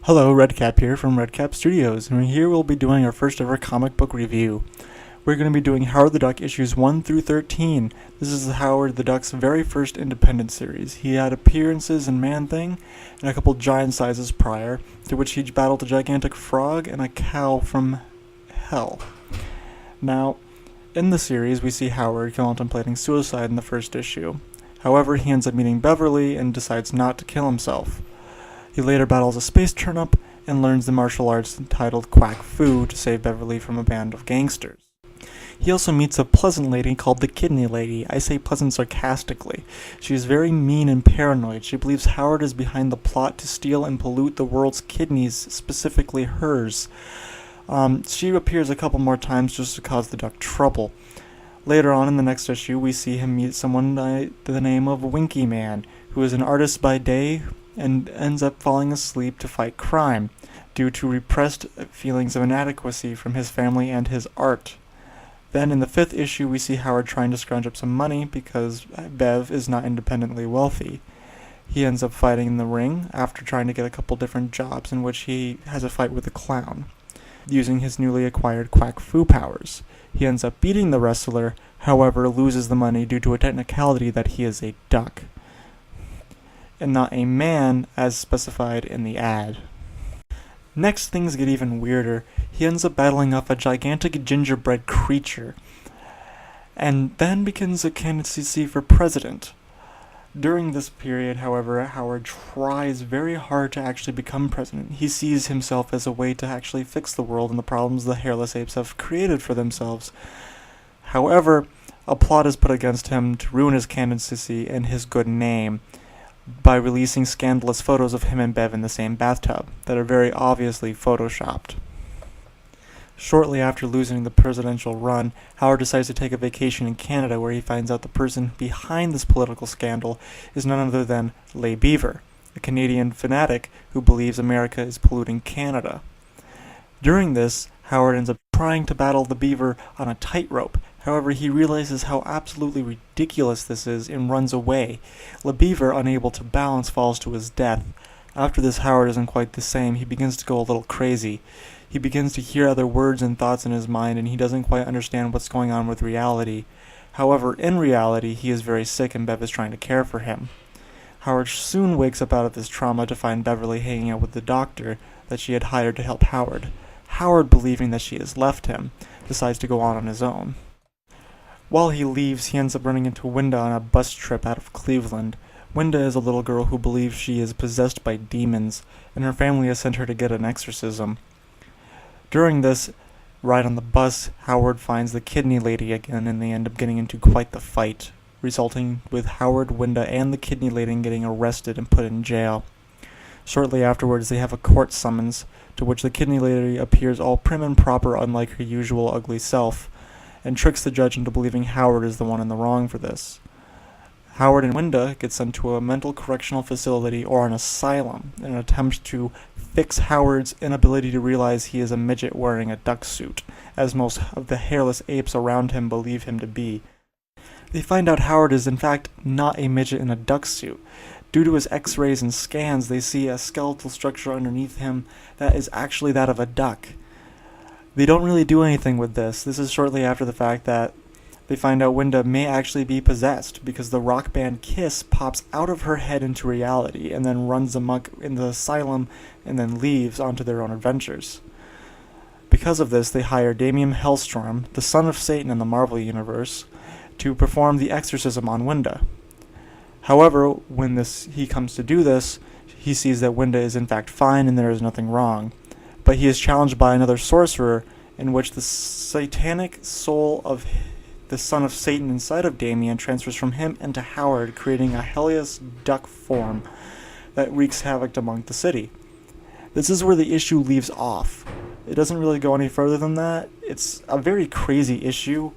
Hello, Redcap here from Redcap Studios, and here we'll be doing our first ever comic book review. We're going to be doing Howard the Duck issues 1 through 13. This is Howard the Duck's very first independent series. He had appearances in Man-Thing and a couple giant sizes prior, to which he battled a gigantic frog and a cow from hell. Now, in the series, we see Howard contemplating suicide in the first issue. However, he ends up meeting Beverly and decides not to kill himself. He later battles a space turnip and learns the martial arts entitled Quack Fu to save Beverly from a band of gangsters. He also meets a pleasant lady called the Kidney Lady. I say pleasant sarcastically. She is very mean and paranoid. She believes Howard is behind the plot to steal and pollute the world's kidneys, specifically hers. She appears a couple more times just to cause the Duck trouble. Later on in the next issue, we see him meet someone by the name of Winky Man, who is an artist by day and ends up falling asleep to fight crime, due to repressed feelings of inadequacy from his family and his art. Then in the 5th issue we see Howard trying to scrounge up some money because Bev is not independently wealthy. He ends up fighting in the ring after trying to get a couple different jobs in which he has a fight with a clown, using his newly acquired Quack Fu powers. He ends up beating the wrestler, however loses the money due to a technicality that he is a duck, and not a man as specified in the ad. Next, things get even weirder. He ends up battling off a gigantic gingerbread creature, and then begins a candidacy for president. During this period, however, Howard tries very hard to actually become president. He sees himself as a way to actually fix the world and the problems the hairless apes have created for themselves. However, a plot is put against him to ruin his candidacy and his good name by releasing scandalous photos of him and Bev in the same bathtub that are very obviously photoshopped. Shortly after losing the presidential run, Howard decides to take a vacation in Canada, where he finds out the person behind this political scandal is none other than Les Beaver, a Canadian fanatic who believes America is polluting Canada. During this, Howard ends up trying to battle the beaver on a tightrope. However, he realizes how absolutely ridiculous this is and runs away. Le Beaver, unable to balance, falls to his death. After this, Howard isn't quite the same. He begins to go a little crazy. He begins to hear other words and thoughts in his mind, and he doesn't quite understand what's going on with reality. However, in reality, he is very sick and Bev is trying to care for him. Howard soon wakes up out of this trauma to find Beverly hanging out with the doctor that she had hired to help Howard. Howard, believing that she has left him, decides to go on his own. While he leaves, he ends up running into Winda on a bus trip out of Cleveland. Winda is a little girl who believes she is possessed by demons, and her family has sent her to get an exorcism. During this ride on the bus, Howard finds the Kidney Lady again, and they end up getting into quite the fight, resulting with Howard, Winda, and the Kidney Lady getting arrested and put in jail. Shortly afterwards, they have a court summons, to which the Kidney Lady appears all prim and proper, unlike her usual ugly self, and tricks the judge into believing Howard is the one in the wrong for this. Howard and Winda get sent to a mental correctional facility or an asylum in an attempt to fix Howard's inability to realize he is a midget wearing a duck suit, as most of the hairless apes around him believe him to be. They find out Howard is in fact not a midget in a duck suit. Due to his x-rays and scans, they see a skeletal structure underneath him that is actually that of a duck. They don't really do anything with this. This is shortly after the fact that they find out Winda may actually be possessed, because the rock band Kiss pops out of her head into reality and then runs amok in the asylum and then leaves onto their own adventures. Because of this, they hire Damien Hellstrom, the son of Satan in the Marvel Universe, to perform the exorcism on Winda. However, when he comes to do this, he sees that Winda is in fact fine and there is nothing wrong. But he is challenged by another sorcerer, in which the satanic soul of the son of Satan inside of Damien transfers from him into Howard, creating a hellish duck form that wreaks havoc among the city. This is where the issue leaves off. It doesn't really go any further than that. It's a very crazy issue,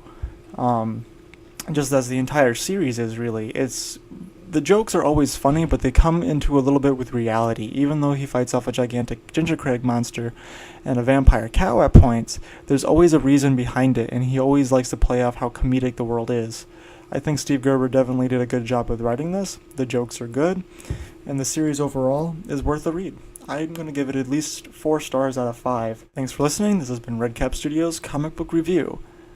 just as the entire series is really. The jokes are always funny, but they come into a little bit with reality. Even though he fights off a gigantic gingerbread monster and a vampire cow at points, there's always a reason behind it, and he always likes to play off how comedic the world is. I think Steve Gerber definitely did a good job with writing this. The jokes are good, and the series overall is worth a read. I'm going to give it at least 4 stars out of 5. Thanks for listening. This has been Redcap Studios Comic Book Review.